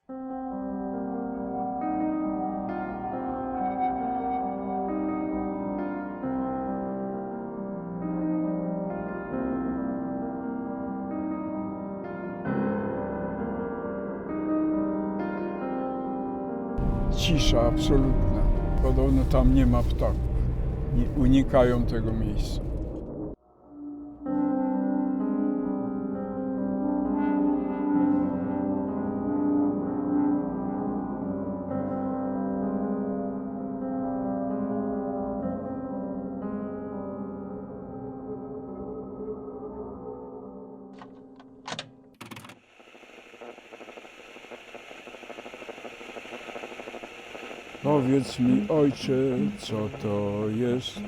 Cisza absolutna. Podobno tam nie ma ptaków. Unikają tego miejsca. Powiedz mi, ojcze, co to jest,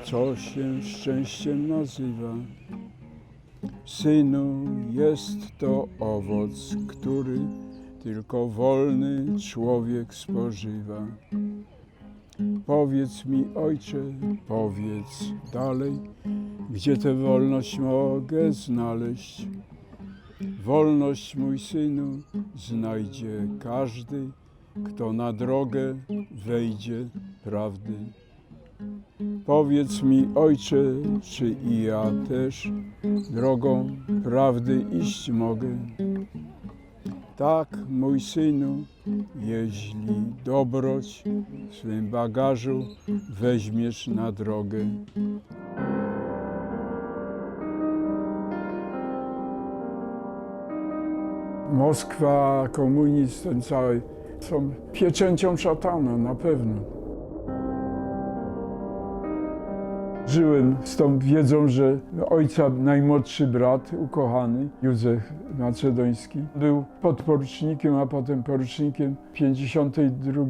co się szczęściem nazywa. Synu, jest to owoc, który tylko wolny człowiek spożywa. Powiedz mi, ojcze, powiedz dalej, gdzie tę wolność mogę znaleźć. Wolność, mój synu, znajdzie każdy, kto na drogę wejdzie prawdy. Powiedz mi, ojcze, czy i ja też drogą prawdy iść mogę? Tak, mój synu, jeśli dobroć w swym bagażu weźmiesz na drogę. Moskwa, komunizm, ten cały są pieczęcią szatana, na pewno. Żyłem z tą wiedzą, że ojca najmłodszy brat, ukochany, Józef Macedoński, był podporucznikiem, a potem porucznikiem 52.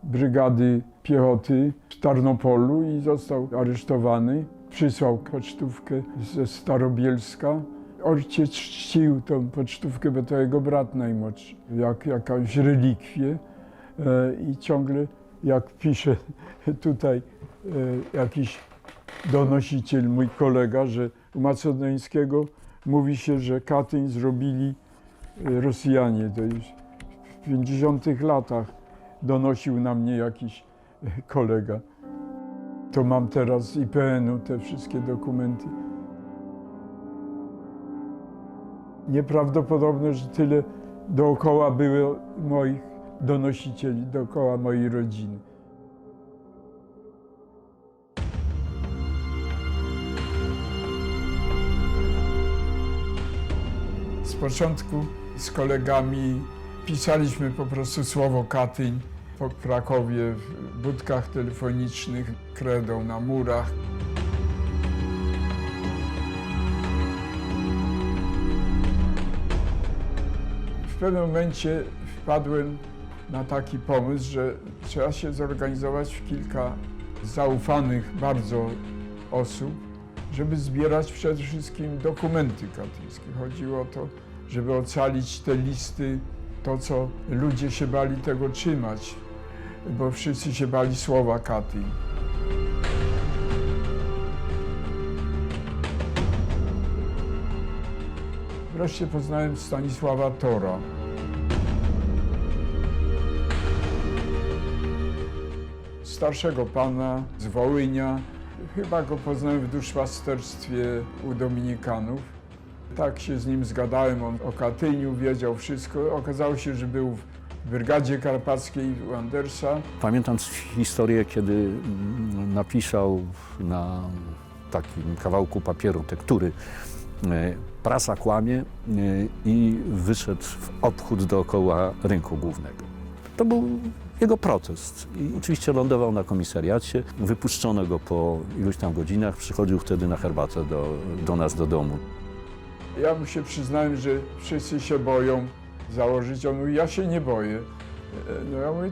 Brygady Piechoty w Tarnopolu i został aresztowany. Przysłał pocztówkę ze Starobielska. Ojciec czcił tą pocztówkę, bo to jego brat najmłodszy, jak jakąś relikwię i ciągle, jak pisze tutaj jakiś donosiciel, mój kolega, że u Macedońskiego mówi się, że Katyń zrobili Rosjanie. To już w 50 latach donosił na mnie jakiś kolega. To mam teraz z IPN-u te wszystkie dokumenty. Nieprawdopodobne, że tyle dookoła było moich donosicieli, dookoła mojej rodziny. Z początku z kolegami pisaliśmy po prostu słowo Katyń po Krakowie, w budkach telefonicznych, kredą na murach. W pewnym momencie wpadłem na taki pomysł, że trzeba się zorganizować w kilka zaufanych bardzo osób, żeby zbierać przede wszystkim dokumenty katyńskie. Chodziło o to, żeby ocalić te listy, to co ludzie się bali tego trzymać, bo wszyscy się bali słowa Katyń. Wreszcie poznałem Stanisława Tora. Starszego pana z Wołynia. Chyba go poznałem w duszpasterstwie u Dominikanów. Tak się z nim zgadałem, on o Katyniu wiedział wszystko. Okazało się, że był w Brygadzie Karpackiej u Andersa. Pamiętam historię, kiedy napisał na takim kawałku papieru tektury prasa kłamie i wyszedł w obchód dookoła rynku głównego. To był jego protest i oczywiście lądował na komisariacie. Wypuszczono go po iluś tam godzinach, przychodził wtedy na herbatę do nas do domu. Ja mu się przyznałem, że wszyscy się boją założyć. On mówi, ja się nie boję. No ja mówię,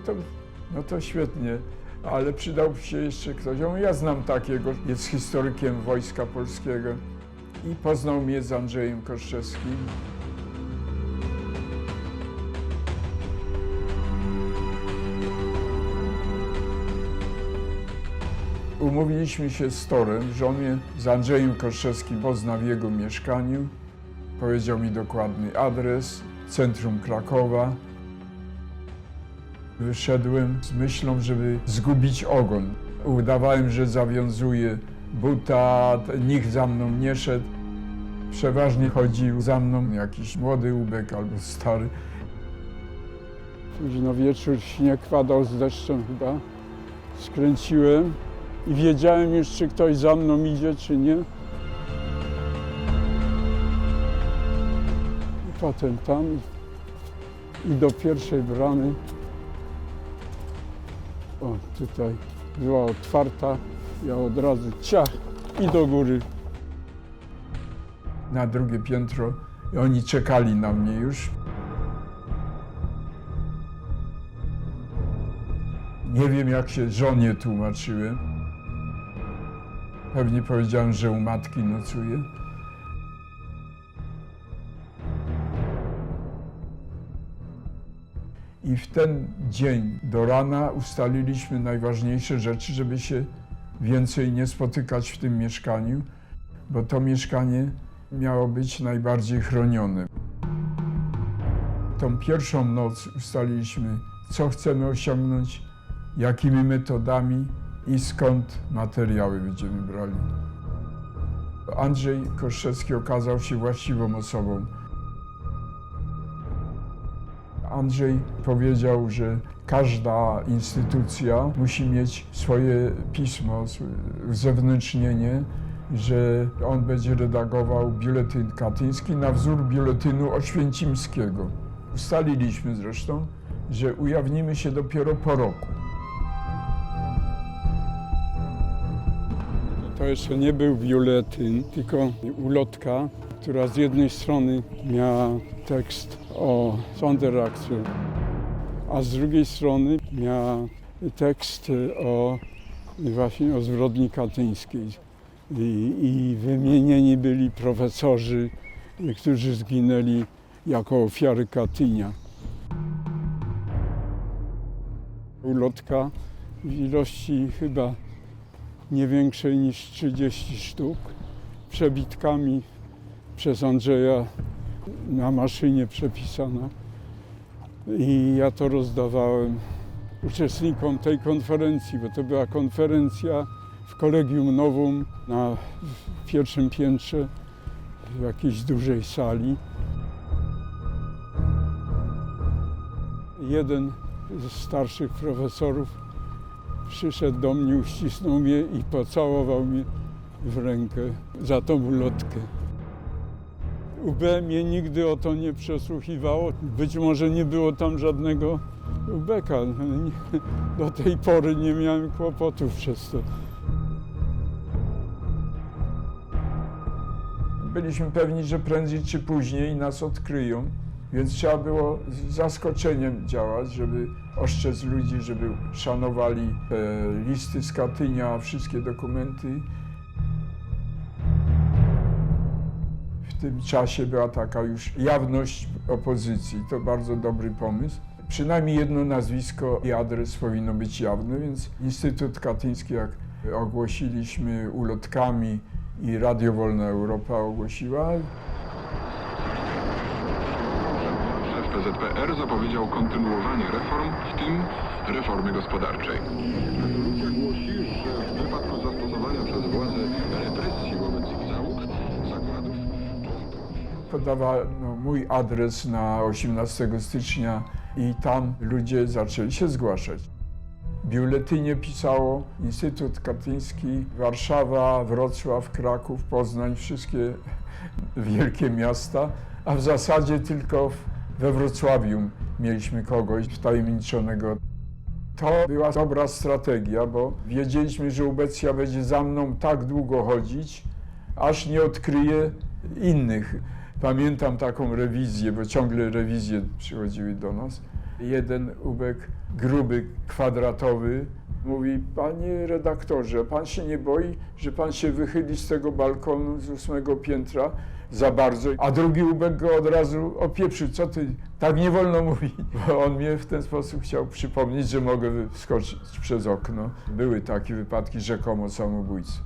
to świetnie, ale przydałby się jeszcze ktoś. Ja mówię, ja znam takiego, jest historykiem Wojska Polskiego i poznał mnie z Andrzejem Koszczewskim. Umówiliśmy się z Torem, że on mnie z Andrzejem Koszczewskim pozna w jego mieszkaniu. Powiedział mi dokładny adres, centrum Krakowa. Wyszedłem z myślą, żeby zgubić ogon. Udawałem, że zawiązuję buta, nikt za mną nie szedł. Przeważnie chodził za mną jakiś młody ubek albo stary. Późno wieczór, śnieg padał z deszczem chyba. Skręciłem i wiedziałem już, czy ktoś za mną idzie, czy nie. I potem tam i do pierwszej bramy. O, tutaj była otwarta. Ja od razu ciach i do góry. Na drugie piętro i oni czekali na mnie już. Nie wiem, jak się żonie tłumaczyłem. Pewnie powiedziałem, że u matki nocuję. I w ten dzień do rana ustaliliśmy najważniejsze rzeczy, żeby się więcej nie spotykać w tym mieszkaniu, bo to mieszkanie miało być najbardziej chronione. Tą pierwszą noc ustaliliśmy, co chcemy osiągnąć, jakimi metodami i skąd materiały będziemy brali. Andrzej Koszczewski okazał się właściwą osobą. Andrzej powiedział, że każda instytucja musi mieć swoje pismo, uzewnętrznienie, że on będzie redagował biuletyn katyński na wzór biuletynu oświęcimskiego. Ustaliliśmy zresztą, że ujawnimy się dopiero po roku. To jeszcze nie był biuletyn, tylko ulotka, która z jednej strony miała tekst o Sonderaktion, a z drugiej strony miała tekst właśnie o zbrodni katyńskiej. I wymienieni byli profesorzy, którzy zginęli jako ofiary Katynia. Ulotka w ilości chyba nie większej niż 30 sztuk, przebitkami przez Andrzeja na maszynie przepisana. I ja to rozdawałem uczestnikom tej konferencji, bo to była konferencja w Collegium Novum na pierwszym piętrze w jakiejś dużej sali. Jeden ze starszych profesorów przyszedł do mnie, uścisnął mnie i pocałował mnie w rękę za tą ulotkę. UB mnie nigdy o to nie przesłuchiwało. Być może nie było tam żadnego ubeka. Do tej pory nie miałem kłopotów przez to. Byliśmy pewni, że prędzej czy później nas odkryją, więc trzeba było z zaskoczeniem działać, żeby ostrzec ludzi, żeby szanowali listy z Katynia, wszystkie dokumenty. W tym czasie była taka już jawność opozycji, to bardzo dobry pomysł. Przynajmniej jedno nazwisko i adres powinno być jawne, więc Instytut Katyński, jak ogłosiliśmy ulotkami i Radio Wolna Europa ogłosiła. Szef PZPR zapowiedział kontynuowanie reform, w tym reformy gospodarczej. Rezolucja głosi, że w wypadku zastosowania przez władze represji wobec ich załóg, zakładów... Podawano mój adres na 18 stycznia i tam ludzie zaczęli się zgłaszać. W biuletynie pisało Instytut Katyński, Warszawa, Wrocław, Kraków, Poznań, wszystkie wielkie miasta, a w zasadzie tylko we Wrocławiu mieliśmy kogoś wtajemniczonego. To była dobra strategia, bo wiedzieliśmy, że ubecja będzie za mną tak długo chodzić, aż nie odkryje innych. Pamiętam taką rewizję, bo ciągle rewizje przychodziły do nas. Jeden ubek, gruby, kwadratowy, mówi: panie redaktorze, pan się nie boi, że pan się wychyli z tego balkonu z 8 piętra za bardzo? A drugi ubek go od razu opieprzył: co ty, tak nie wolno mówić. Bo on mnie w ten sposób chciał przypomnieć, że mogę wskoczyć przez okno. Były takie wypadki rzekomo samobójcy.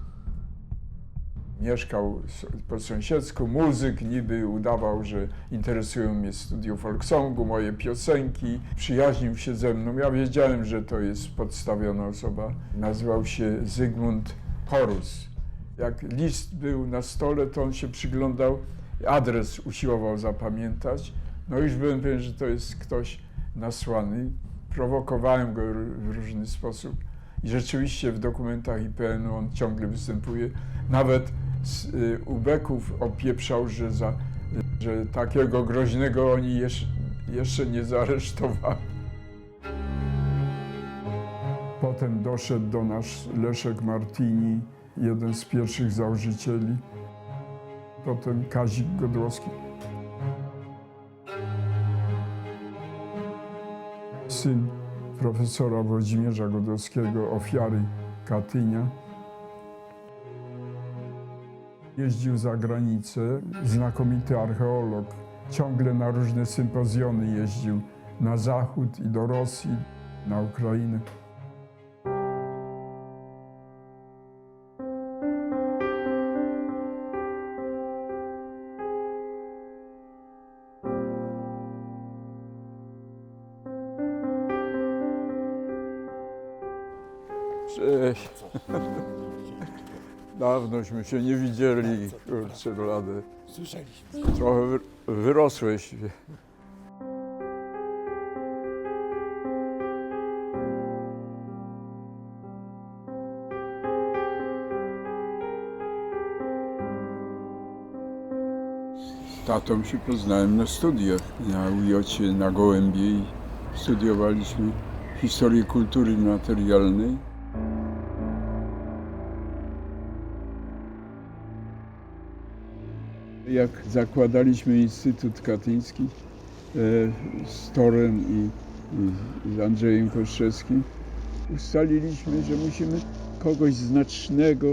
Mieszkał po sąsiedzku, muzyk, niby udawał, że interesują mnie studio folksongu, moje piosenki. Przyjaźnił się ze mną. Ja wiedziałem, że to jest podstawiona osoba. Nazywał się Zygmunt Horus. Jak list był na stole, to on się przyglądał, adres usiłował zapamiętać. No już byłem pewien, że to jest ktoś nasłany. Prowokowałem go w różny sposób. I rzeczywiście w dokumentach IPN-u on ciągle występuje. Nawet z ubeków opieprzał, że takiego groźnego oni jeszcze nie zaaresztowali. Potem doszedł do nas Leszek Martini, jeden z pierwszych założycieli. Potem Kazik Godłowski. Syn profesora Włodzimierza Godłowskiego, ofiary Katynia. Jeździł za granicę, znakomity archeolog. Ciągle na różne sympozjony jeździł na zachód i do Rosji, na Ukrainę. Cześć. Dawnośmy się nie widzieli, kurczę blady. Słyszeliśmy. Trochę wyrosłeś. Z tatą się poznałem na studiach. Na UJ na Gołębiej studiowaliśmy historię kultury materialnej. Jak zakładaliśmy Instytut Katyński z Torem i z Andrzejem Koszczewskim, ustaliliśmy, że musimy kogoś znacznego,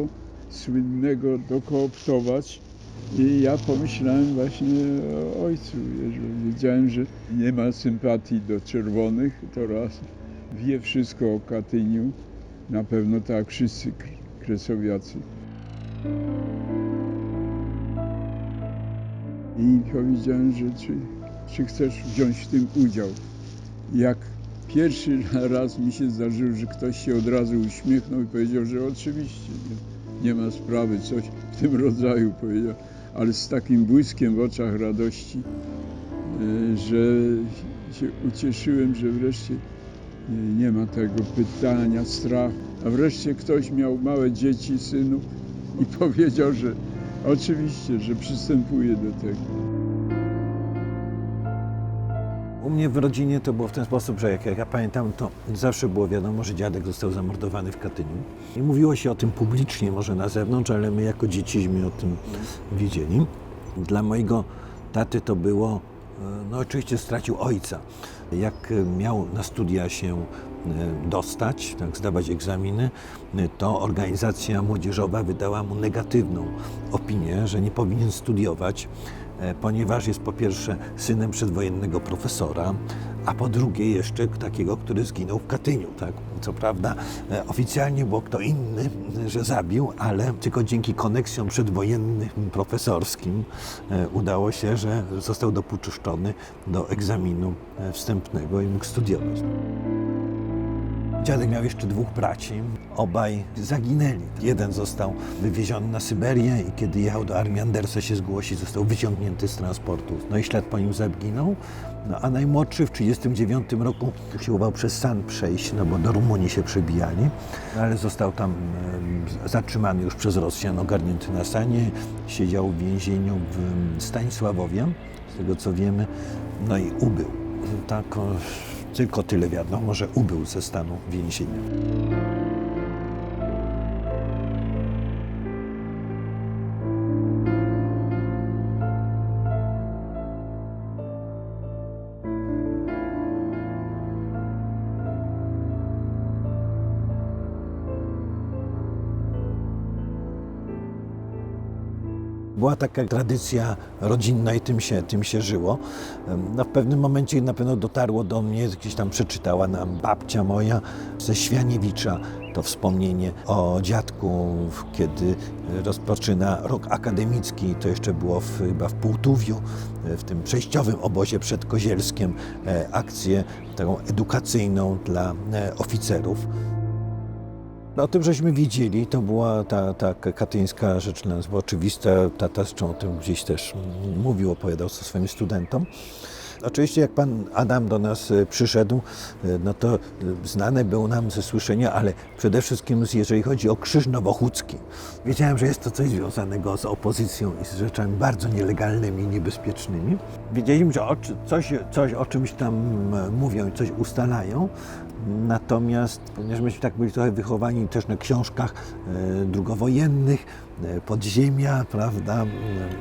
słynnego dokooptować. I ja pomyślałem właśnie o ojcu, że wiedziałem, że nie ma sympatii do czerwonych, to raz. Wie wszystko o Katyniu, na pewno tak wszyscy kresowiacy. I powiedziałem, że czy chcesz wziąć w tym udział. Jak pierwszy raz mi się zdarzyło, że ktoś się od razu uśmiechnął i powiedział, że oczywiście, nie ma sprawy, coś w tym rodzaju powiedział, ale z takim błyskiem w oczach radości, że się ucieszyłem, że wreszcie nie ma tego pytania, strachu. A wreszcie ktoś miał małe dzieci, synów i powiedział, że oczywiście, że przystępuje do tego. U mnie w rodzinie to było w ten sposób, że jak ja pamiętam, to zawsze było wiadomo, że dziadek został zamordowany w Katyniu. I mówiło się o tym publicznie, może na zewnątrz, ale my jako dzieciśmy o tym wiedzieli. Dla mojego taty to było, no oczywiście stracił ojca. Jak miał na studia się dostać, tak, zdawać egzaminy, to organizacja młodzieżowa wydała mu negatywną opinię, że nie powinien studiować, ponieważ jest po pierwsze synem przedwojennego profesora, a po drugie jeszcze takiego, który zginął w Katyniu. Tak? Co prawda oficjalnie było kto inny, że zabił, ale tylko dzięki koneksjom przedwojennym profesorskim udało się, że został dopuszczony do egzaminu wstępnego i mógł studiować. Dziadek miał jeszcze dwóch braci, obaj zaginęli. Jeden został wywieziony na Syberię i kiedy jechał do armii Andersa się zgłosić, został wyciągnięty z transportu. No i ślad po nim zaginął, no, a najmłodszy w 1939 roku usiłował przez San przejść, no bo do Rumunii się przebijali, ale został tam zatrzymany już przez Rosjan, ogarnięty na Sanie, siedział w więzieniu w Stanisławowie, z tego co wiemy, no i ubył. Tak, tylko tyle wiadomo, że ubył ze stanu więzienia. Była taka tradycja rodzinna i tym się żyło. No, w pewnym momencie na pewno dotarło do mnie, gdzieś tam przeczytała nam babcia moja ze Świaniewicza to wspomnienie o dziadku, kiedy rozpoczyna rok akademicki, to jeszcze było chyba w Półtuwiu, w tym przejściowym obozie przed Kozielskiem, akcję taką edukacyjną dla oficerów. No, o tym żeśmy wiedzieli, to była ta katyńska rzecz dla nas była oczywista. Tata zresztą o tym gdzieś też mówił, opowiadał swoim studentom. Oczywiście jak pan Adam do nas przyszedł, no to znane było nam ze słyszenia, ale przede wszystkim jeżeli chodzi o Krzyż Nowochódzki. Wiedziałem, że jest to coś związanego z opozycją i z rzeczami bardzo nielegalnymi, niebezpiecznymi. Wiedzieliśmy, że coś o czymś tam mówią i coś ustalają. Natomiast, ponieważ myśmy tak byli trochę wychowani też na książkach drugowojennych, podziemia, prawda,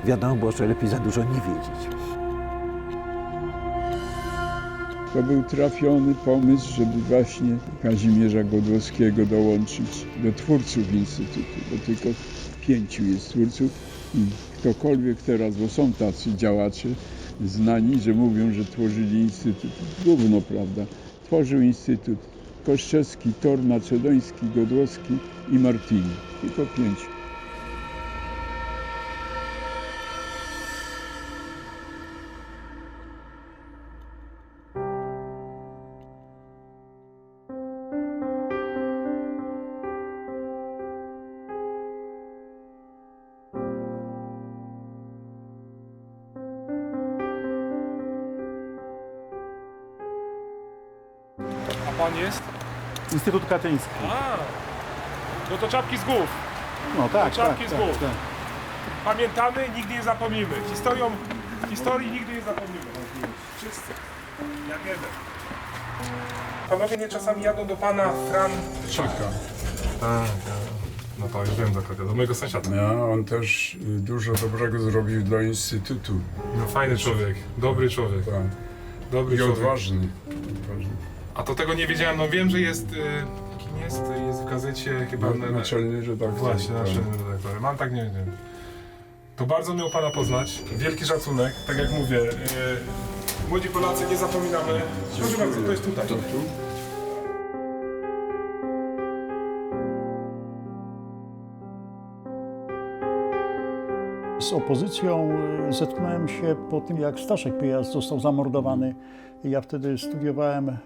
wiadomo było, że lepiej za dużo nie wiedzieć. To był trafiony pomysł, żeby właśnie Kazimierza Godłowskiego dołączyć do twórców Instytutu, bo tylko 5 jest twórców i ktokolwiek teraz, bo są tacy działacze znani, że mówią, że tworzyli Instytut. Gówno, prawda? Tworzył Instytut Koszczewski, Tor, Macedoński, Godłowski i Martini. Tylko 5. A pan jest? Instytut Katyński. A, no to czapki z głów. No tak, Czapki tak, z głów. tak. Pamiętamy, nigdy nie zapomnimy. Historii nigdy nie zapomnimy. Wszyscy. Jak wiemy. Panowie nie czasami jadą do pana Franczyka. Tak. No to już wiem dokładnie, do mojego sąsiada. Ja, on też dużo dobrego zrobił dla Instytutu. No fajny człowiek, dobry człowiek. Tak. Dobry I człowiek. odważny. A to tego nie wiedziałem, no wiem, że jest, kim jest w gazecie chyba... Naczelny redaktor. Właśnie, naczelny redaktor. Mam tak, nie wiem. To bardzo miło pana poznać. Wielki szacunek, tak jak mówię. Młodzi Polacy, nie zapominamy. Proszę bardzo, to jest tutaj. To tu? Z opozycją zetknąłem się po tym, jak Staszek Piast został zamordowany. Ja wtedy studiowałem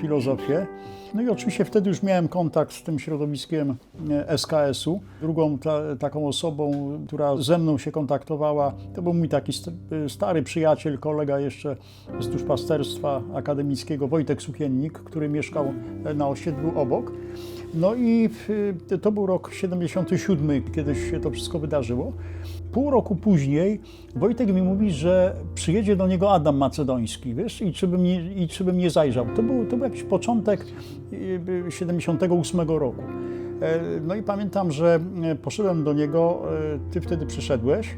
filozofię. No i oczywiście wtedy już miałem kontakt z tym środowiskiem SKS-u. Drugą taką osobą, która ze mną się kontaktowała, to był mój taki stary przyjaciel, kolega jeszcze z duszpasterstwa akademickiego, Wojtek Sukiennik, który mieszkał na osiedlu obok. No i to był rok 77, kiedy się to wszystko wydarzyło. Pół roku później Wojtek mi mówi, że przyjedzie do niego Adam Macedoński, wiesz, i czy bym nie zajrzał. To był jakiś początek 78 roku. No i pamiętam, że poszedłem do niego, ty wtedy przyszedłeś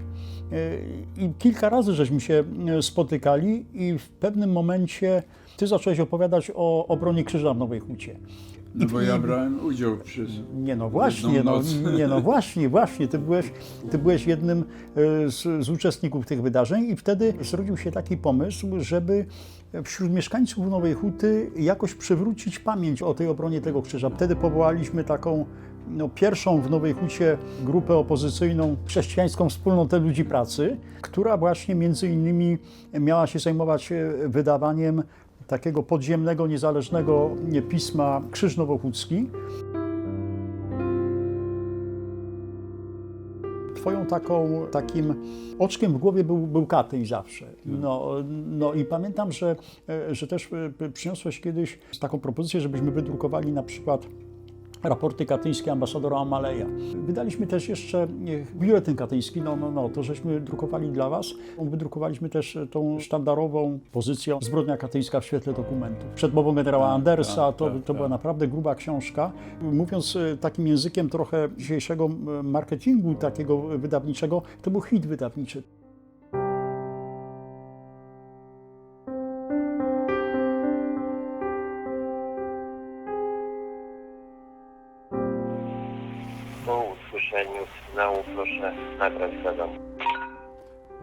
i kilka razy żeśmy się spotykali i w pewnym momencie ty zacząłeś opowiadać o obronie Krzyża w Nowej Hucie. No bo ja brałem udział przez... Nie no właśnie, właśnie, ty byłeś jednym z uczestników tych wydarzeń i wtedy zrodził się taki pomysł, żeby wśród mieszkańców Nowej Huty jakoś przywrócić pamięć o tej obronie tego krzyża. Wtedy powołaliśmy taką pierwszą w Nowej Hucie grupę opozycyjną, Chrześcijańską Wspólnotę Ludzi Pracy, która właśnie między innymi miała się zajmować wydawaniem takiego podziemnego, niezależnego pisma Krzyż Nowochódzki. Twoją takim oczkiem w głowie był Katyń zawsze. No i pamiętam, że też przyniosłeś kiedyś taką propozycję, żebyśmy wydrukowali na przykład raporty katyńskie ambasadora Amaleja. Wydaliśmy też jeszcze biuletyn katyński, to żeśmy drukowali dla was. Wydrukowaliśmy też tą sztandarową pozycję Zbrodnia katyńska w świetle dokumentów. Przedmową generała Andersa, to była naprawdę gruba książka. Mówiąc takim językiem trochę dzisiejszego marketingu takiego wydawniczego, to był hit wydawniczy. Po usłyszeniu sygnału proszę nagrać zadam.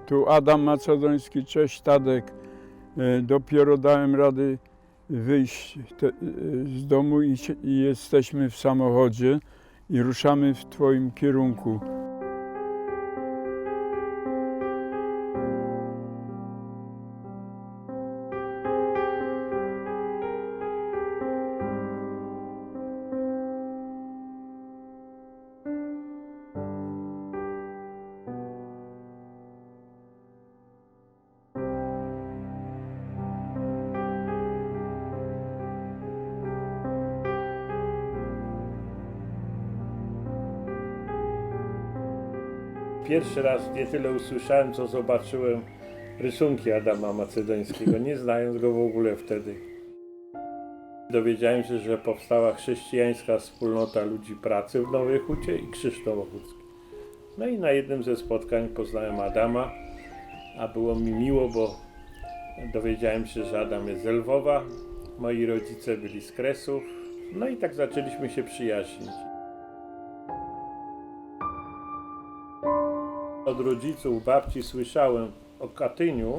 Tu Adam Macedoński, cześć Tadek. Dopiero dałem rady wyjść z domu i jesteśmy w samochodzie i ruszamy w twoim kierunku. Pierwszy raz nie tyle usłyszałem, co zobaczyłem rysunki Adama Macedońskiego, nie znając go w ogóle wtedy. Dowiedziałem się, że powstała chrześcijańska wspólnota ludzi pracy w Nowej Hucie i Krzysztof Ochocki. No i na jednym ze spotkań poznałem Adama, a było mi miło, bo dowiedziałem się, że Adam jest z Lwowa, moi rodzice byli z Kresów, no i tak zaczęliśmy się przyjaźnić. Od rodziców, babci słyszałem o Katyniu,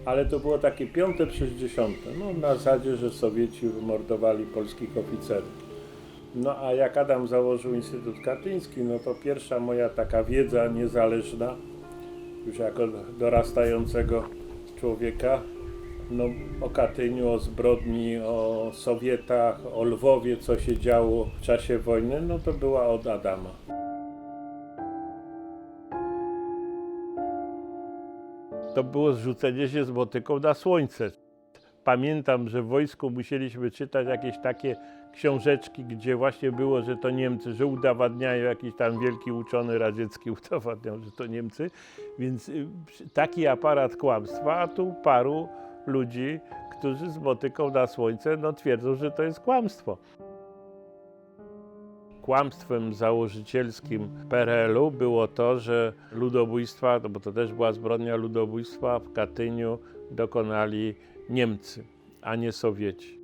ale to było takie 5. przez 10. No na zasadzie, że Sowieci wymordowali polskich oficerów. No a jak Adam założył Instytut Katyński, no to pierwsza moja taka wiedza niezależna, już jako dorastającego człowieka, no o Katyniu, o zbrodni, o Sowietach, o Lwowie, co się działo w czasie wojny, no to była od Adama. To było zrzucenie się z motyką na słońce. Pamiętam, że w wojsku musieliśmy czytać jakieś takie książeczki, gdzie właśnie było, że to Niemcy, że udowadniają, jakiś tam wielki uczony radziecki udowadniał, że to Niemcy. Więc taki aparat kłamstwa, a tu paru ludzi, którzy z motyką na słońce twierdzą, że to jest kłamstwo. Kłamstwem założycielskim PRL-u było to, że ludobójstwa, bo to też była zbrodnia ludobójstwa, w Katyniu dokonali Niemcy, a nie Sowieci.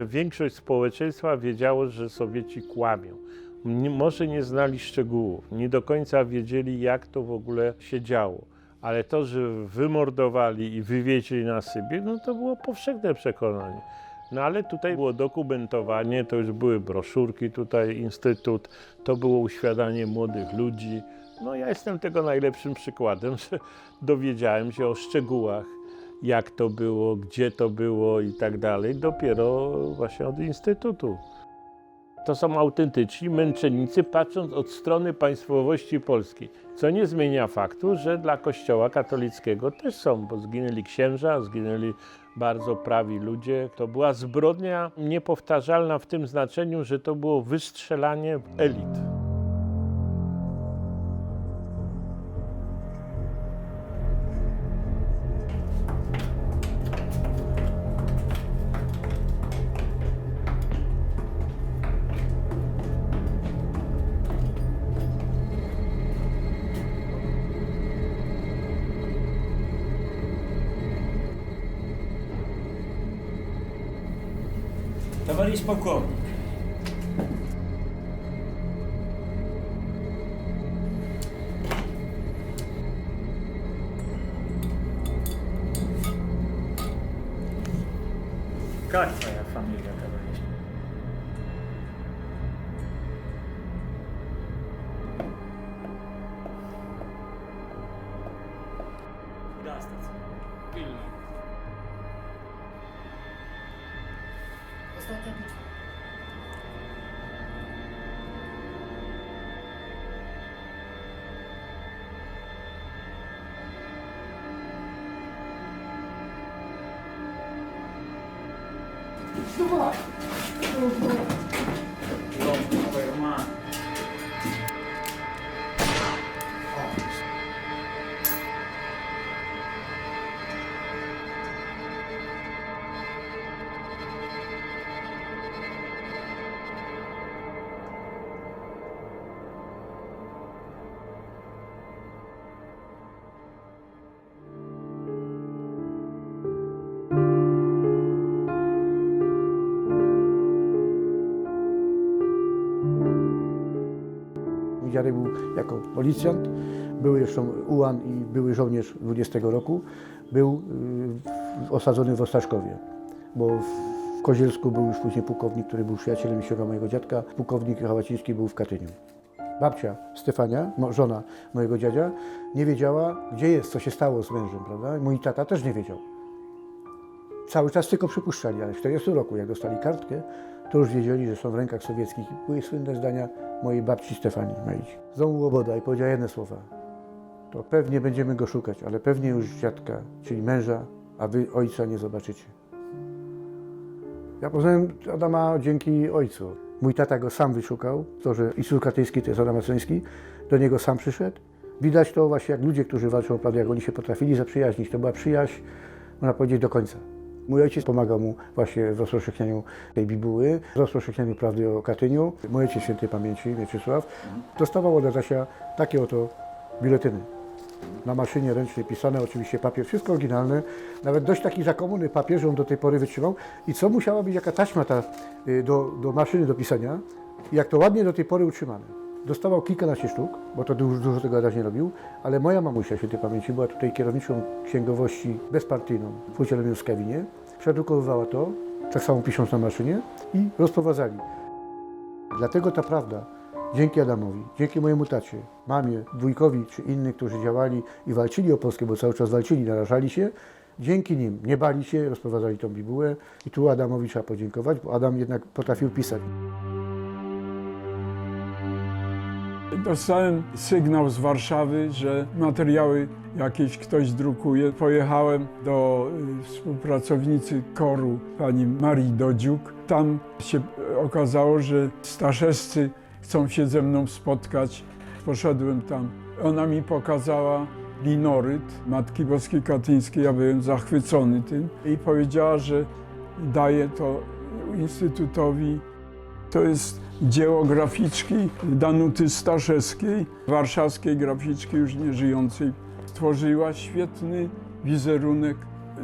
Większość społeczeństwa wiedziało, że Sowieci kłamią. Może nie znali szczegółów, nie do końca wiedzieli, jak to w ogóle się działo. Ale to, że wymordowali i wywieźli na Sybir, to było powszechne przekonanie. No ale tutaj było dokumentowanie, to już były broszurki tutaj, Instytut, to było uświadamianie młodych ludzi. No ja jestem tego najlepszym przykładem, że dowiedziałem się o szczegółach, jak to było, gdzie to było i tak dalej, dopiero właśnie od Instytutu. To są autentyczni męczennicy, patrząc od strony państwowości polskiej, co nie zmienia faktu, że dla Kościoła katolickiego też są, bo zginęli księża, zginęli bardzo prawi ludzie. To była zbrodnia niepowtarzalna w tym znaczeniu, że to było wystrzelanie elit. Товарищ полковник. Как твоя фамилия, товарищ? Куда остаться? Пильно. Ostatnia bitwa. Давай! Твою мать! Dziadek był jako policjant, był jeszcze ułan i były żołnierz 20 roku. Był osadzony w Ostaszkowie, bo w Kozielsku był już później pułkownik, który był przyjacielem mistrzowa mojego dziadka. Pułkownik Hałaciński był w Katyniu. Babcia Stefania, żona mojego dziadzia, nie wiedziała, gdzie jest, co się stało z mężem, prawda? Mój tata też nie wiedział. Cały czas tylko przypuszczali, ale w 40 roku, jak dostali kartkę, to już wiedzieli, że są w rękach sowieckich. Były słynne zdania mojej babci Stefanii Mejci. Z domu Łoboda i powiedziała jedne słowa. To pewnie będziemy go szukać, ale pewnie już dziadka, czyli męża, a wy ojca nie zobaczycie. Ja poznałem Adama dzięki ojcu. Mój tata go sam wyszukał, to, że Instytut Katyński to jest Adam Maceński, do niego sam przyszedł. Widać to właśnie, jak ludzie, którzy walczą o prawdę, jak oni się potrafili zaprzyjaźnić. To była przyjaźń, można powiedzieć, do końca. Mój ojciec pomagał mu właśnie w rozpowszechnianiu tej bibuły, w rozpowszechnianiu prawdy o Katyniu. Mój ojciec świętej pamięci, Mieczysław, dostawał od Adasia takie oto biuletyny. Na maszynie ręcznej pisane, oczywiście papier, wszystko oryginalne. Nawet dość taki za komuny papier, że on do tej pory wytrzymał. I co musiała być, jaka taśma ta do maszyny do pisania, jak to ładnie do tej pory utrzymane. Dostawał kilkanaście sztuk, bo to dużo tego Adaś nie robił, ale moja mamusia świętej pamięci była tutaj kierowniczą księgowości bezpartyjną w Wójcie Skawinie. Przedrukowywała to, tak samo pisząc na maszynie i rozprowadzali. Dlatego ta prawda, dzięki Adamowi, dzięki mojemu tacie, mamie, wujkowi czy innym, którzy działali i walczyli o Polskę, bo cały czas walczyli, narażali się, dzięki nim nie bali się, rozprowadzali tą bibułę i tu Adamowi trzeba podziękować, bo Adam jednak potrafił pisać. Dostałem sygnał z Warszawy, że materiały jakieś ktoś drukuje. Pojechałem do współpracownicy KOR-u, pani Marii Dodziuk. Tam się okazało, że Staszewscy chcą się ze mną spotkać. Poszedłem tam. Ona mi pokazała linoryt Matki Boskiej Katyńskiej. Ja byłem zachwycony tym i powiedziała, że daje to Instytutowi. To jest dzieło graficzki Danuty Staszewskiej, warszawskiej graficzki już nieżyjącej. Stworzyła świetny wizerunek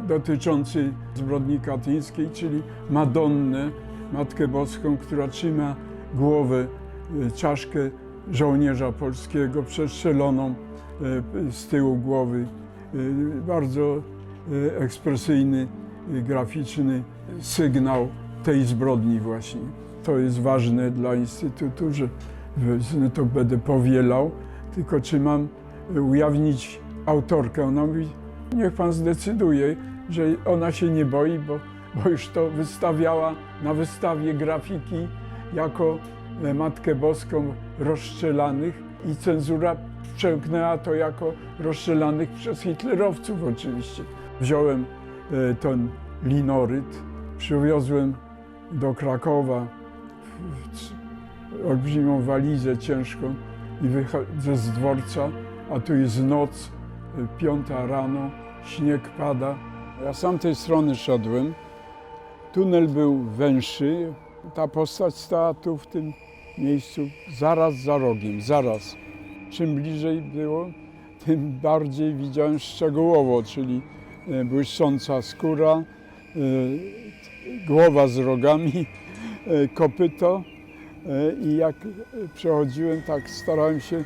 dotyczący zbrodni katyńskiej, czyli Madonnę, Matkę Boską, która trzyma głowę, czaszkę żołnierza polskiego przestrzeloną z tyłu głowy. Bardzo ekspresyjny, graficzny sygnał tej zbrodni właśnie. To jest ważne dla Instytutu, że to będę powielał, tylko czy mam ujawnić autorkę. Ona mówi, niech pan zdecyduje, że ona się nie boi, bo już to wystawiała na wystawie grafiki jako Matkę Boską rozstrzelanych i cenzura przełknęła to jako rozstrzelanych przez hitlerowców oczywiście. Wziąłem ten linoryt, przywiozłem do Krakowa olbrzymią walizę ciężką i wychodzę z dworca, a tu jest noc, 5 rano, śnieg pada. Ja z tamtej strony szedłem, tunel był węższy, ta postać stała tu w tym miejscu, zaraz za rogiem, zaraz. Czym bliżej było, tym bardziej widziałem szczegółowo, czyli błyszcząca skóra, głowa z rogami, kopyto i jak przechodziłem, tak starałem się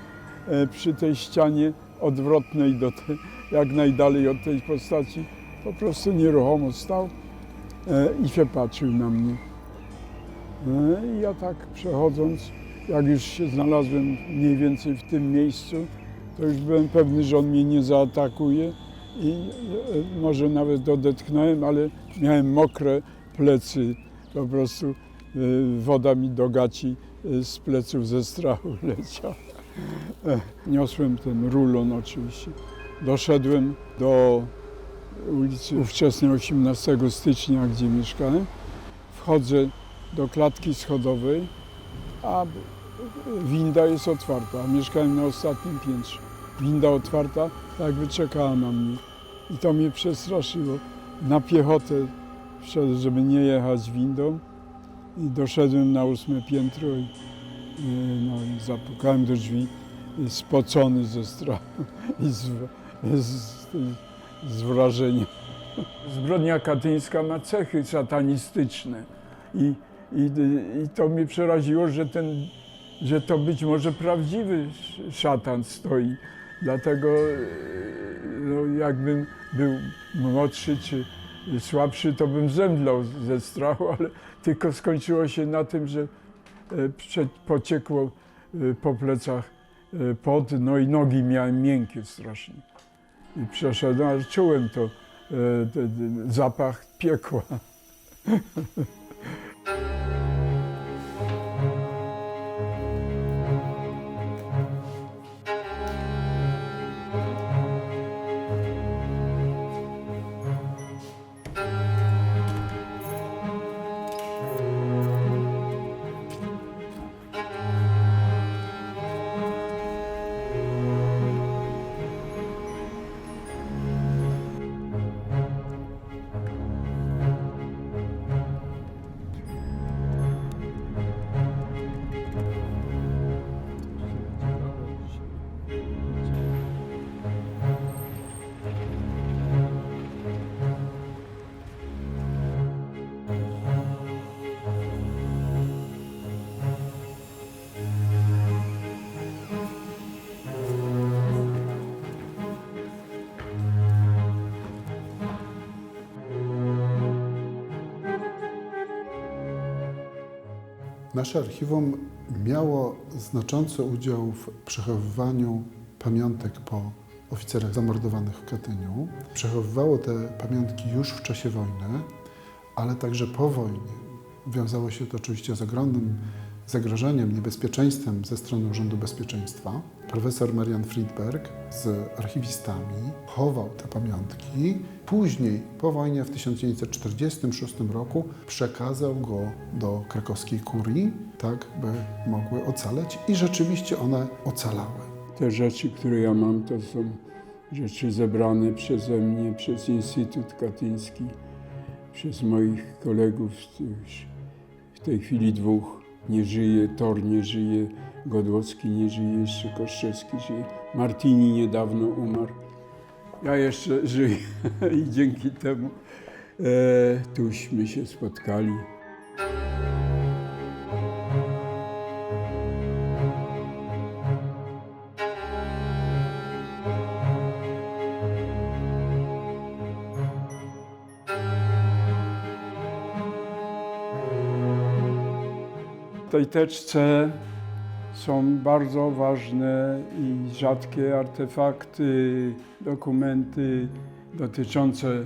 przy tej ścianie odwrotnej jak najdalej od tej postaci, po prostu nieruchomo stał i się patrzył na mnie. I ja tak przechodząc, jak już się znalazłem mniej więcej w tym miejscu, to już byłem pewny, że on mnie nie zaatakuje i może nawet odetchnąłem, ale miałem mokre plecy, po prostu woda mi do gaci z pleców ze strachu leciała. Niosłem ten rulon oczywiście. Doszedłem do ulicy ówczesnej 18 stycznia, gdzie mieszkałem. Wchodzę do klatki schodowej, a winda jest otwarta. Mieszkałem na ostatnim piętrze. Winda otwarta, tak jakby czekała na mnie. I to mnie przestraszyło. Na piechotę wszedłem, żeby nie jechać windą. I doszedłem na 8 piętro i zapukałem do drzwi, spocony ze strachu i z wrażenia. Zbrodnia katyńska ma cechy satanistyczne i to mnie przeraziło, że to być może prawdziwy szatan stoi. Dlatego jakbym był młodszy czy słabszy, to bym zemdlał ze strachu, ale tylko skończyło się na tym, że pociekło po plecach pot, no i nogi miałem miękkie strasznie. I przeszedłem, ale czułem to, zapach piekła. Nasze archiwum miało znaczący udział w przechowywaniu pamiątek po oficerach zamordowanych w Katyniu. Przechowywało te pamiątki już w czasie wojny, ale także po wojnie. Wiązało się to oczywiście z ogromnym zagrożeniem, niebezpieczeństwem ze strony Urzędu Bezpieczeństwa. Profesor Marian Friedberg z archiwistami chował te pamiątki. Później, po wojnie w 1946 roku przekazał go do krakowskiej kurii, tak by mogły ocaleć i rzeczywiście one ocalały. Te rzeczy, które ja mam, to są rzeczy zebrane przeze mnie, przez Instytut Katyński, przez moich kolegów, w tej chwili 2. Nie żyje, Tor nie żyje, Godłocki nie żyje, jeszcze Koszczewski żyje. Martini niedawno umarł. Ja jeszcze żyję i dzięki temu tuśmy się spotkali. W tej teczce są bardzo ważne i rzadkie artefakty, dokumenty dotyczące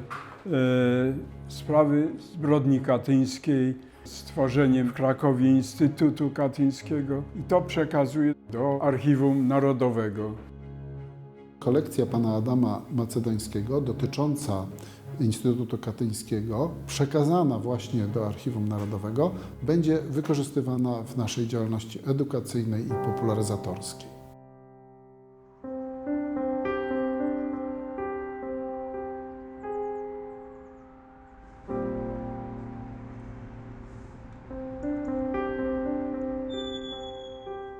sprawy zbrodni katyńskiej, stworzeniem w Krakowie Instytutu Katyńskiego i to przekazuję do Archiwum Narodowego. Kolekcja pana Adama Macedońskiego dotycząca Instytutu Katyńskiego, przekazana właśnie do Archiwum Narodowego, będzie wykorzystywana w naszej działalności edukacyjnej i popularyzatorskiej.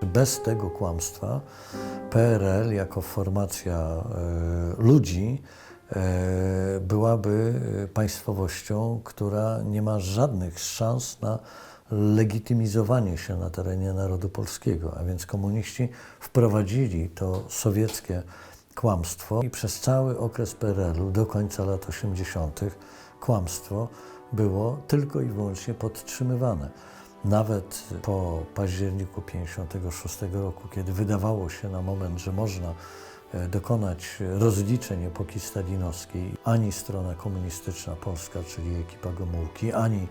Bez tego kłamstwa PRL jako formacja ludzi byłaby państwowością, która nie ma żadnych szans na legitymizowanie się na terenie narodu polskiego. A więc komuniści wprowadzili to sowieckie kłamstwo i przez cały okres PRL-u do końca lat 80. kłamstwo było tylko i wyłącznie podtrzymywane. Nawet po październiku 1956 roku, kiedy wydawało się na moment, że można dokonać rozliczeń epoki stalinowskiej, ani strona komunistyczna polska, czyli ekipa Gomułki, ani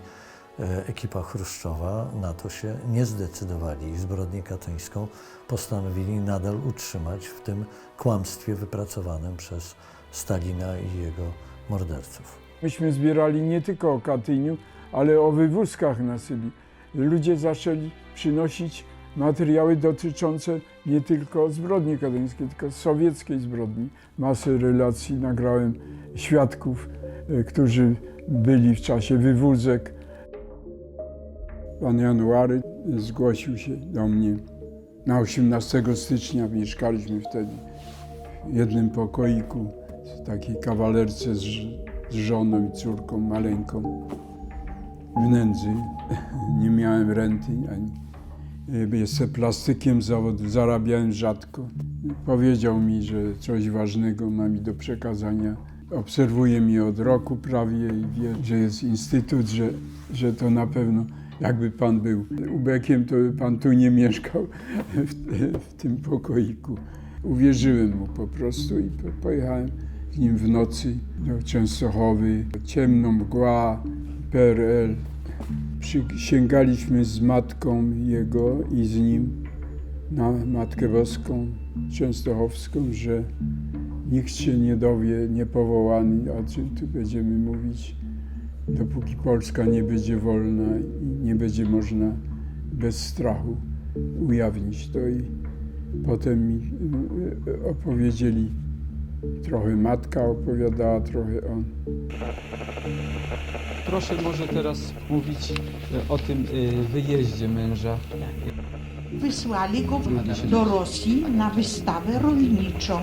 ekipa Chruszczowa na to się nie zdecydowali i zbrodnię katyńską postanowili nadal utrzymać w tym kłamstwie wypracowanym przez Stalina i jego morderców. Myśmy zbierali nie tylko o Katyniu, ale o wywózkach na Sybii. Ludzie zaczęli przynosić materiały dotyczące nie tylko zbrodni katyńskiej, tylko sowieckiej zbrodni. Masę relacji nagrałem świadków, którzy byli w czasie wywózek. Pan January zgłosił się do mnie na 18 stycznia. Mieszkaliśmy wtedy w jednym pokoiku, w takiej kawalerce z żoną i córką maleńką. W nędzy, nie miałem renty, ani jeszcze plastykiem zawodu, zarabiałem rzadko. Powiedział mi, że coś ważnego ma mi do przekazania obserwuje mnie od roku prawie i wie, że jest instytut, że to na pewno, jakby pan był ubekiem, to by pan tu nie mieszkał w tym pokoiku. Uwierzyłem mu po prostu i pojechałem z nim w nocy do Częstochowy. Ciemno, mgła, PRL. Sięgaliśmy z matką jego i z nim na Matkę Boską Częstochowską, że nikt się nie dowie, niepowołany, o czym tu będziemy mówić, dopóki Polska nie będzie wolna i nie będzie można bez strachu ujawnić to. I potem mi opowiedzieli, trochę matka opowiadała, trochę on. Proszę może teraz mówić o tym wyjeździe męża. Wysłali go do Rosji na wystawę rolniczą.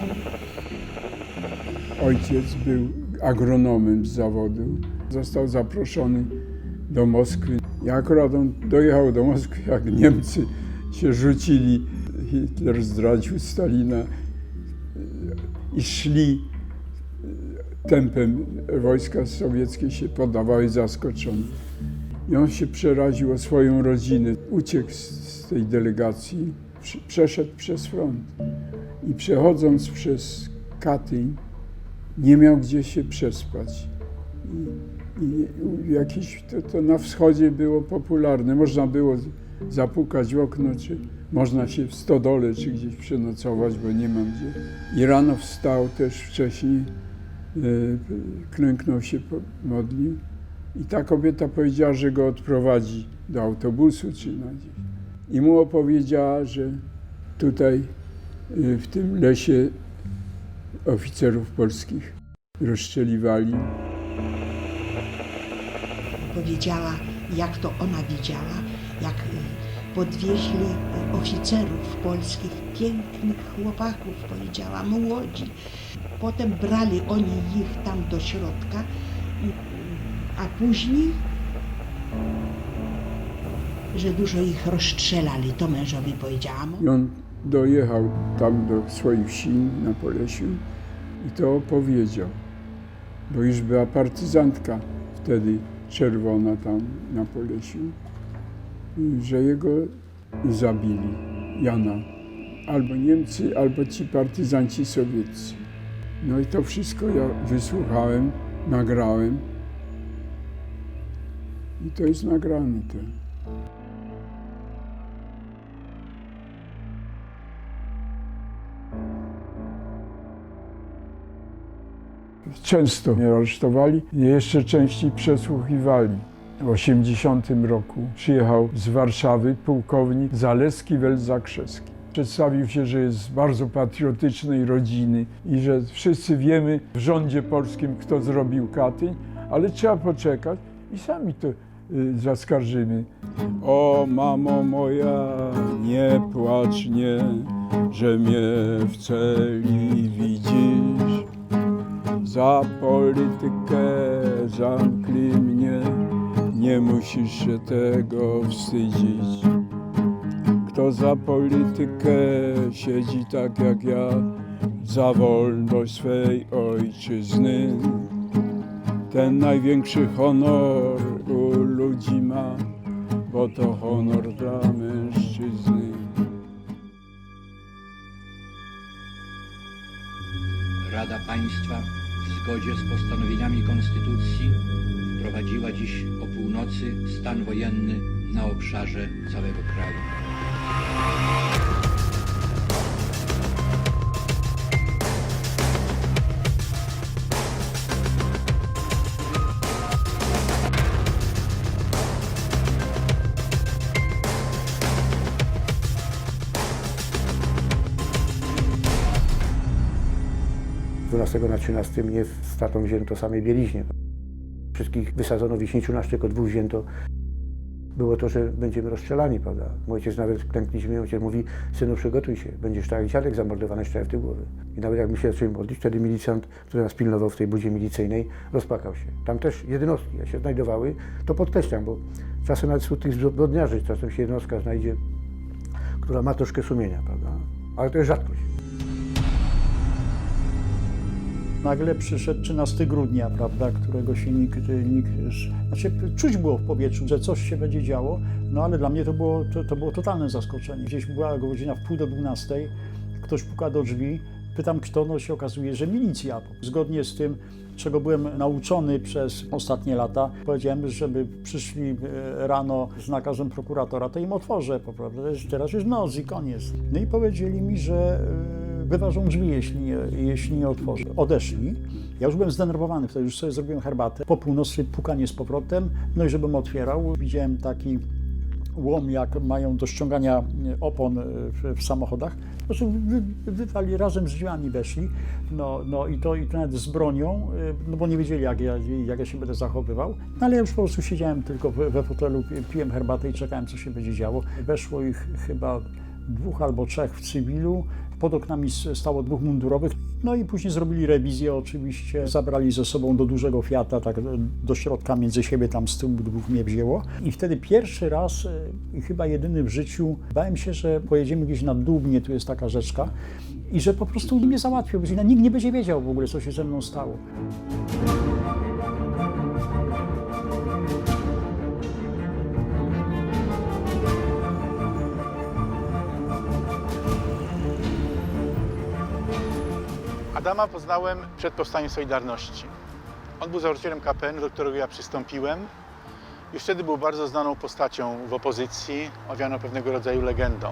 Ojciec był agronomem z zawodu. Został zaproszony do Moskwy. I akurat on dojechał do Moskwy, jak Niemcy się rzucili. Hitler zdradził Stalina i szli tempem. Wojska sowieckie się poddawały zaskoczone. I on się przeraził o swoją rodzinę. Uciekł z tej delegacji, przeszedł przez front. I przechodząc przez Katyń, nie miał gdzie się przespać. I jakieś, to na wschodzie było popularne. Można było zapukać w okno, czy można się w stodole, czy gdzieś przenocować, bo nie mam gdzie. I rano wstał też wcześniej, klęknął się, modlił. I ta kobieta powiedziała, że go odprowadzi do autobusu, czy na gdzieś. I mu opowiedziała, że tutaj w tym lesie oficerów polskich rozstrzeliwali. Powiedziała, jak to ona widziała, jak podwieźli oficerów polskich, pięknych chłopaków, powiedziała, młodzi. Potem brali oni ich tam do środka, a później, że dużo ich rozstrzelali, to mężowi powiedziałam. I on dojechał tam do swoich wsi na Polesiu i to opowiedział, bo już była partyzantka wtedy czerwona tam na Polesiu, że jego zabili, Jana. Albo Niemcy, albo ci partyzanci sowieccy. No i to wszystko ja wysłuchałem, nagrałem i to jest nagrane. Często mnie aresztowali i jeszcze częściej przesłuchiwali. W 1980 roku przyjechał z Warszawy pułkownik Zaleski-Welz-Zakrzewski. Przedstawił się, że jest z bardzo patriotycznej rodziny i że wszyscy wiemy w rządzie polskim, kto zrobił Katyń, ale trzeba poczekać i sami to zaskarżymy. O mamo moja, nie płacz, nie, że mnie w celi widzisz. Za politykę zamkli mnie, nie musisz się tego wstydzić. Kto za politykę siedzi tak jak ja, za wolność swej ojczyzny, ten największy honor u ludzi ma, bo to honor dla mężczyzny. Rada Państwa w zgodzie z postanowieniami Konstytucji wprowadziła dziś o północy stan wojenny na obszarze całego kraju. Z 12 na 13 mnie z tatą wzięto samej bieliźnie. Wszystkich wysadzono w Wiśniczu, nas tylko 2 wzięto. Było to, że będziemy rozstrzelani, prawda? Mój ojciec nawet klękliśmy, ojciec mówi, synu, przygotuj się, będziesz tak jak dziadek zamordowany, szczerze w tył głowy. I nawet jak my się zaczęli modlić, wtedy milicjant, który nas pilnował w tej budzie milicyjnej, rozpłakał się. Tam też jednostki, jak się znajdowały, to podkreślam, bo czasem nawet wśród tych zbrodniarzy, czasem się jednostka znajdzie, która ma troszkę sumienia, prawda? Ale to jest rzadkość. Nagle przyszedł 13 grudnia, prawda, którego się nikt znaczy czuć było w powietrzu, że coś się będzie działo, no ale dla mnie to było totalne zaskoczenie. Gdzieś była godzina 11:30, ktoś puka do drzwi, pytam kto, no się okazuje, że milicja. Zgodnie z tym, czego byłem nauczony przez ostatnie lata, powiedziałem, żeby przyszli rano z nakazem prokuratora, to im otworzę, prawda? Teraz jest noc i koniec. No i powiedzieli mi, że wyważą drzwi, jeśli nie otworzę. Odeszli. Ja już byłem zdenerwowany, wtedy już sobie zrobiłem herbatę. Po północy pukanie z powrotem, no i żebym otwierał, widziałem taki łom, jak mają do ściągania opon w samochodach. Po prostu wywali, razem z drzwiami weszli, no i to nawet z bronią, no bo nie wiedzieli, jak ja się będę zachowywał. No ale ja już po prostu siedziałem tylko we fotelu, piłem herbatę i czekałem, co się będzie działo. Weszło ich chyba 2 albo 3 w cywilu, pod oknami stało 2 mundurowych. No i później zrobili rewizję oczywiście, zabrali ze sobą do dużego Fiata, tak do środka między siebie, tam z tyłu 2 mnie wzięło. I wtedy pierwszy raz i chyba jedyny w życiu bałem się, że pojedziemy gdzieś na Dubnie, tu jest taka rzeczka, i że po prostu mnie załatwią, bo nikt nie będzie wiedział w ogóle, co się ze mną stało. Adama poznałem przed powstaniem Solidarności. On był założycielem KPN, do którego ja przystąpiłem. Już wtedy był bardzo znaną postacią w opozycji, owianą pewnego rodzaju legendą.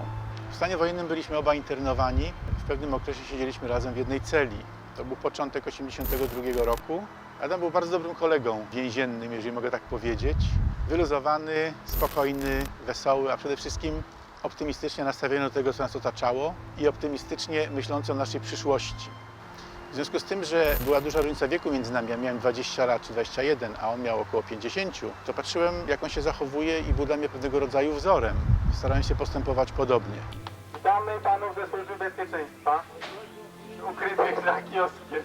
W stanie wojennym byliśmy oba internowani. W pewnym okresie siedzieliśmy razem w jednej celi. To był początek 1982 roku. Adam był bardzo dobrym kolegą więziennym, jeżeli mogę tak powiedzieć. Wyluzowany, spokojny, wesoły, a przede wszystkim optymistycznie nastawiony do tego, co nas otaczało i optymistycznie myślący o naszej przyszłości. W związku z tym, że była duża różnica wieku między nami, ja miałem 20 lat czy 21, a on miał około 50, to patrzyłem, jak on się zachowuje i był dla mnie pewnego rodzaju wzorem. Starałem się postępować podobnie. Witamy panów ze Służby Bezpieczeństwa, ukrytych za kioskiem.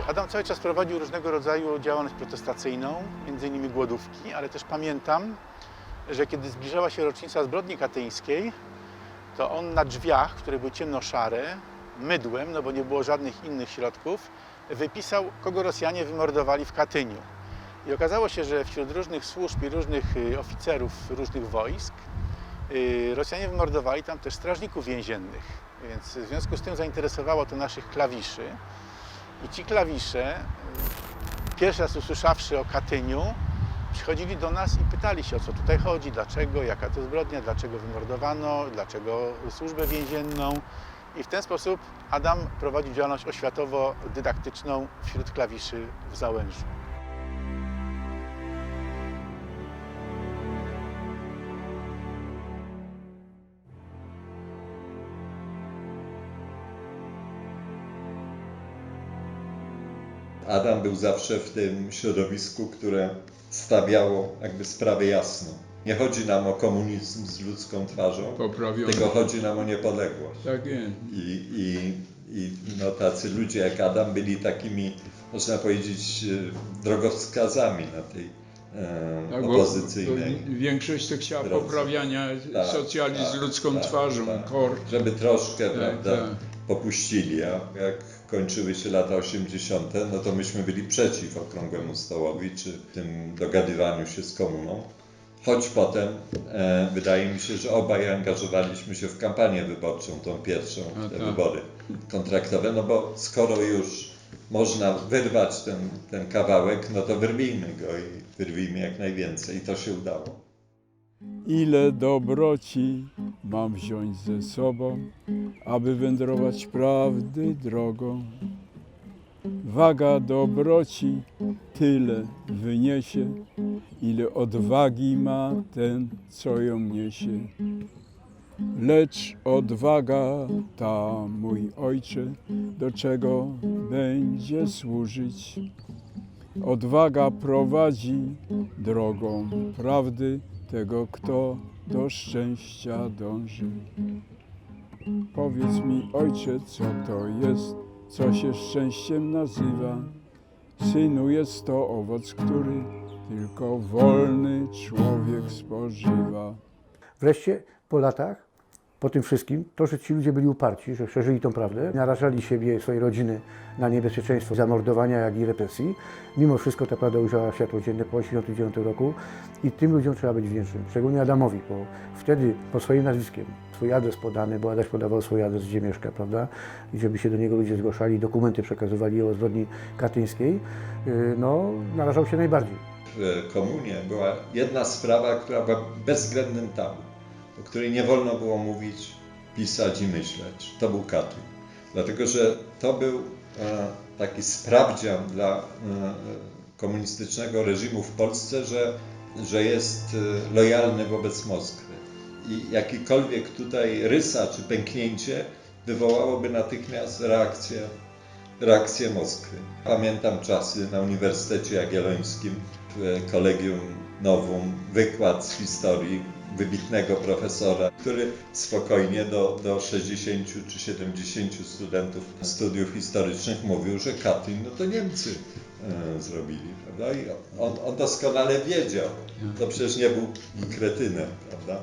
Adam cały czas prowadził różnego rodzaju działalność protestacyjną, między innymi głodówki, ale też pamiętam, że kiedy zbliżała się rocznica zbrodni katyńskiej, to on na drzwiach, które były ciemnoszare, mydłem, no bo nie było żadnych innych środków, wypisał, kogo Rosjanie wymordowali w Katyniu. I okazało się, że wśród różnych służb i różnych oficerów różnych wojsk Rosjanie wymordowali tam też strażników więziennych. Więc w związku z tym zainteresowało to naszych klawiszy. I ci klawisze, pierwszy raz usłyszawszy o Katyniu, przychodzili do nas i pytali się, o co tutaj chodzi, dlaczego, jaka to zbrodnia, dlaczego wymordowano, dlaczego służbę więzienną. I w ten sposób Adam prowadził działalność oświatowo-dydaktyczną wśród klawiszy w Załężu. Adam był zawsze w tym środowisku, które stawiało jakby sprawę jasno. Nie chodzi nam o komunizm z ludzką twarzą, tylko chodzi nam o niepodległość. Tak jest. I no, tacy ludzie jak Adam byli takimi, można powiedzieć, drogowskazami na tej opozycyjnej. Większość to chciała poprawiania socjalizmu z ludzką twarzą. Żeby troszkę, prawda, popuścili. A jak kończyły się lata 80., no to myśmy byli przeciw Okrągłemu Stołowi, czy tym dogadywaniu się z komuną. Choć potem wydaje mi się, że obaj angażowaliśmy się w kampanię wyborczą, tą pierwszą, te wybory kontraktowe, no bo skoro już można wyrwać ten kawałek, no to wyrwijmy go i wyrwijmy jak najwięcej. I to się udało. Ile dobroci mam wziąć ze sobą, aby wędrować prawdy drogą. Waga dobroci tyle wyniesie, ile odwagi ma ten, co ją niesie. Lecz odwaga ta, mój ojcze, do czego będzie służyć? Odwaga prowadzi drogą prawdy tego, kto do szczęścia dąży. Powiedz mi, ojcze, co to jest, co się szczęściem nazywa? Synu, jest to owoc, który tylko wolny człowiek spożywa. Wreszcie po latach po tym wszystkim, to, że ci ludzie byli uparci, że przeżyli tą prawdę, narażali siebie, swoje rodziny na niebezpieczeństwo zamordowania, jak i represji, mimo wszystko ta prawda ujrzała światło dzienne po 1989 roku i tym ludziom trzeba być wdzięcznym, szczególnie Adamowi, bo wtedy pod swoim nazwiskiem, swój adres podany, bo Adaś podawał swój adres, gdzie mieszka, prawda, i żeby się do niego ludzie zgłaszali, dokumenty przekazywali o zbrodni katyńskiej, no, narażał się najbardziej. W komunie była jedna sprawa, która była bezwzględnym tabu, o której nie wolno było mówić, pisać i myśleć. To był Katyń. Dlatego, że to był taki sprawdzian dla komunistycznego reżimu w Polsce, że jest lojalny wobec Moskwy. I jakikolwiek tutaj rysa czy pęknięcie wywołałoby natychmiast reakcję Moskwy. Pamiętam czasy na Uniwersytecie Jagiellońskim, w Collegium Novum, wykład z historii wybitnego profesora, który spokojnie do 60 czy 70 studentów studiów historycznych mówił, że Katyń no to Niemcy zrobili, prawda? I on doskonale wiedział, to przecież nie był kretynem, prawda?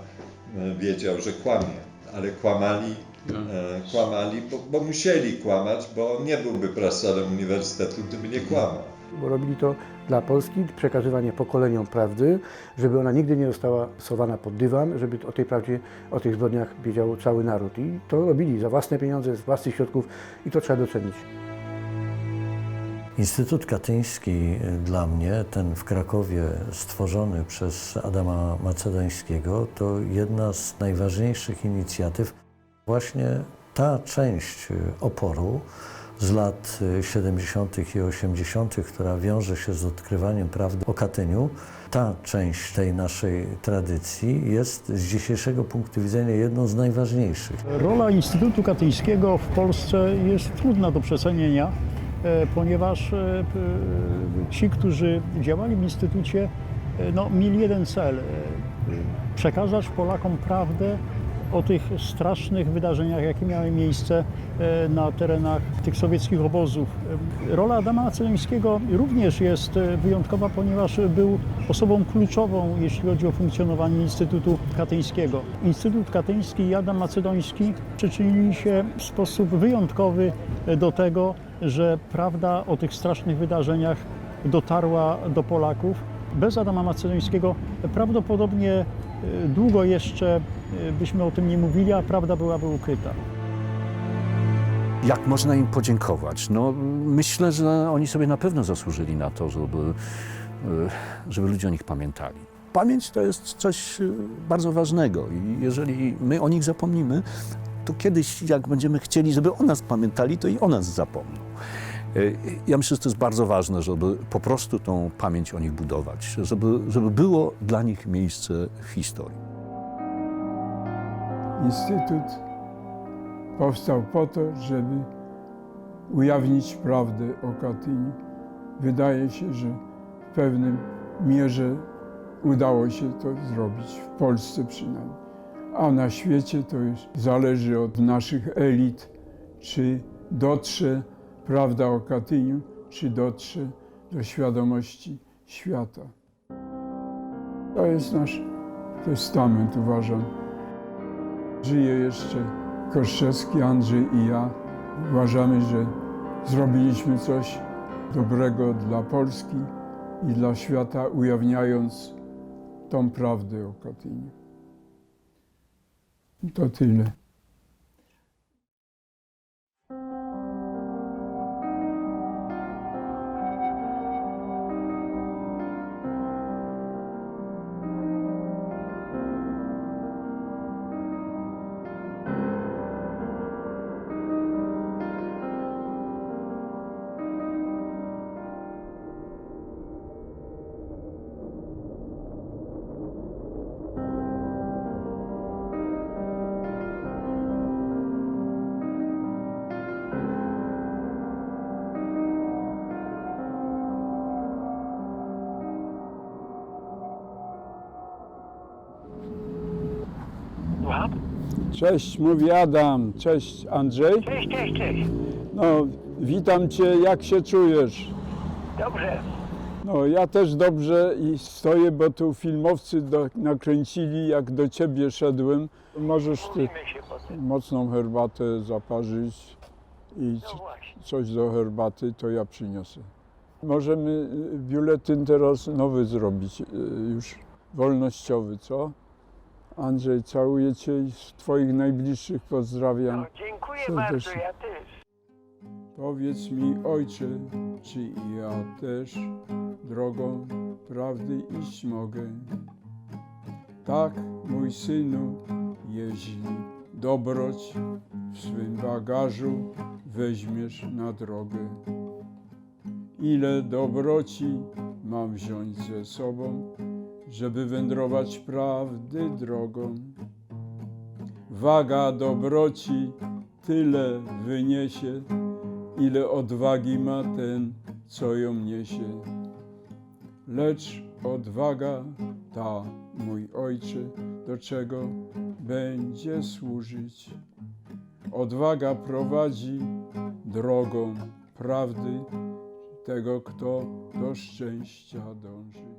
Wiedział, że kłamie, ale kłamali, bo musieli kłamać, bo on nie byłby profesorem uniwersytetu, gdyby nie kłamał. Bo robili to dla Polski, przekazywanie pokoleniom prawdy, żeby ona nigdy nie została schowana pod dywan, żeby o tej prawdzie, o tych zbrodniach wiedział cały naród. I to robili za własne pieniądze, z własnych środków i to trzeba docenić. Instytut Katyński dla mnie, ten w Krakowie stworzony przez Adama Macedońskiego, to jedna z najważniejszych inicjatyw. Właśnie ta część oporu z lat 70. i 80., która wiąże się z odkrywaniem prawdy o Katyniu, ta część tej naszej tradycji jest z dzisiejszego punktu widzenia jedną z najważniejszych. Rola Instytutu Katyńskiego w Polsce jest trudna do przecenienia, ponieważ ci, którzy działali w Instytucie, no, mieli jeden cel – przekazać Polakom prawdę o tych strasznych wydarzeniach, jakie miały miejsce na terenach tych sowieckich obozów. Rola Adama Macedońskiego również jest wyjątkowa, ponieważ był osobą kluczową, jeśli chodzi o funkcjonowanie Instytutu Katyńskiego. Instytut Katyński i Adam Macedoński przyczynili się w sposób wyjątkowy do tego, że prawda o tych strasznych wydarzeniach dotarła do Polaków. Bez Adama Macedońskiego prawdopodobnie długo jeszcze byśmy o tym nie mówili, a prawda byłaby ukryta. Jak można im podziękować? No, myślę, że oni sobie na pewno zasłużyli na to, żeby ludzie o nich pamiętali. Pamięć to jest coś bardzo ważnego i jeżeli my o nich zapomnimy, to kiedyś, jak będziemy chcieli, żeby o nas pamiętali, to i o nas zapomną. Ja myślę, że to jest bardzo ważne, żeby po prostu tą pamięć o nich budować, żeby było dla nich miejsce w historii. Instytut powstał po to, żeby ujawnić prawdę o Katyniu. Wydaje się, że w pewnym mierze udało się to zrobić, w Polsce przynajmniej. A na świecie to już zależy od naszych elit, czy dotrze prawda o Katyniu, czy dotrze do świadomości świata. To jest nasz testament, uważam. Żyje jeszcze Koszczewski, Andrzej i ja. Uważamy, że zrobiliśmy coś dobrego dla Polski i dla świata, ujawniając tą prawdę o Katyniu. To tyle. Cześć, mówi Adam. Cześć, Andrzej. Cześć, cześć, cześć. No, witam Cię, jak się czujesz? Dobrze. No ja też dobrze i stoję, bo tu filmowcy nakręcili, jak do ciebie szedłem. Możesz ty mocną herbatę zaparzyć i coś do herbaty, to ja przyniosę. Możemy biuletyn teraz nowy zrobić, już wolnościowy, co? Andrzej, całuję cię i twoich najbliższych pozdrawiam. Dziękuję serdecznie. bardzo, ja też. Powiedz mi, ojcze, czy i ja też drogą prawdy iść mogę? Tak, mój synu, jeśli dobroć w swym bagażu weźmiesz na drogę. Ile dobroci mam wziąć ze sobą, żeby wędrować prawdy drogą? Waga dobroci tyle wyniesie, ile odwagi ma ten, co ją niesie. Lecz odwaga ta, mój ojcze, do czego będzie służyć? Odwaga prowadzi drogą prawdy tego, kto do szczęścia dąży.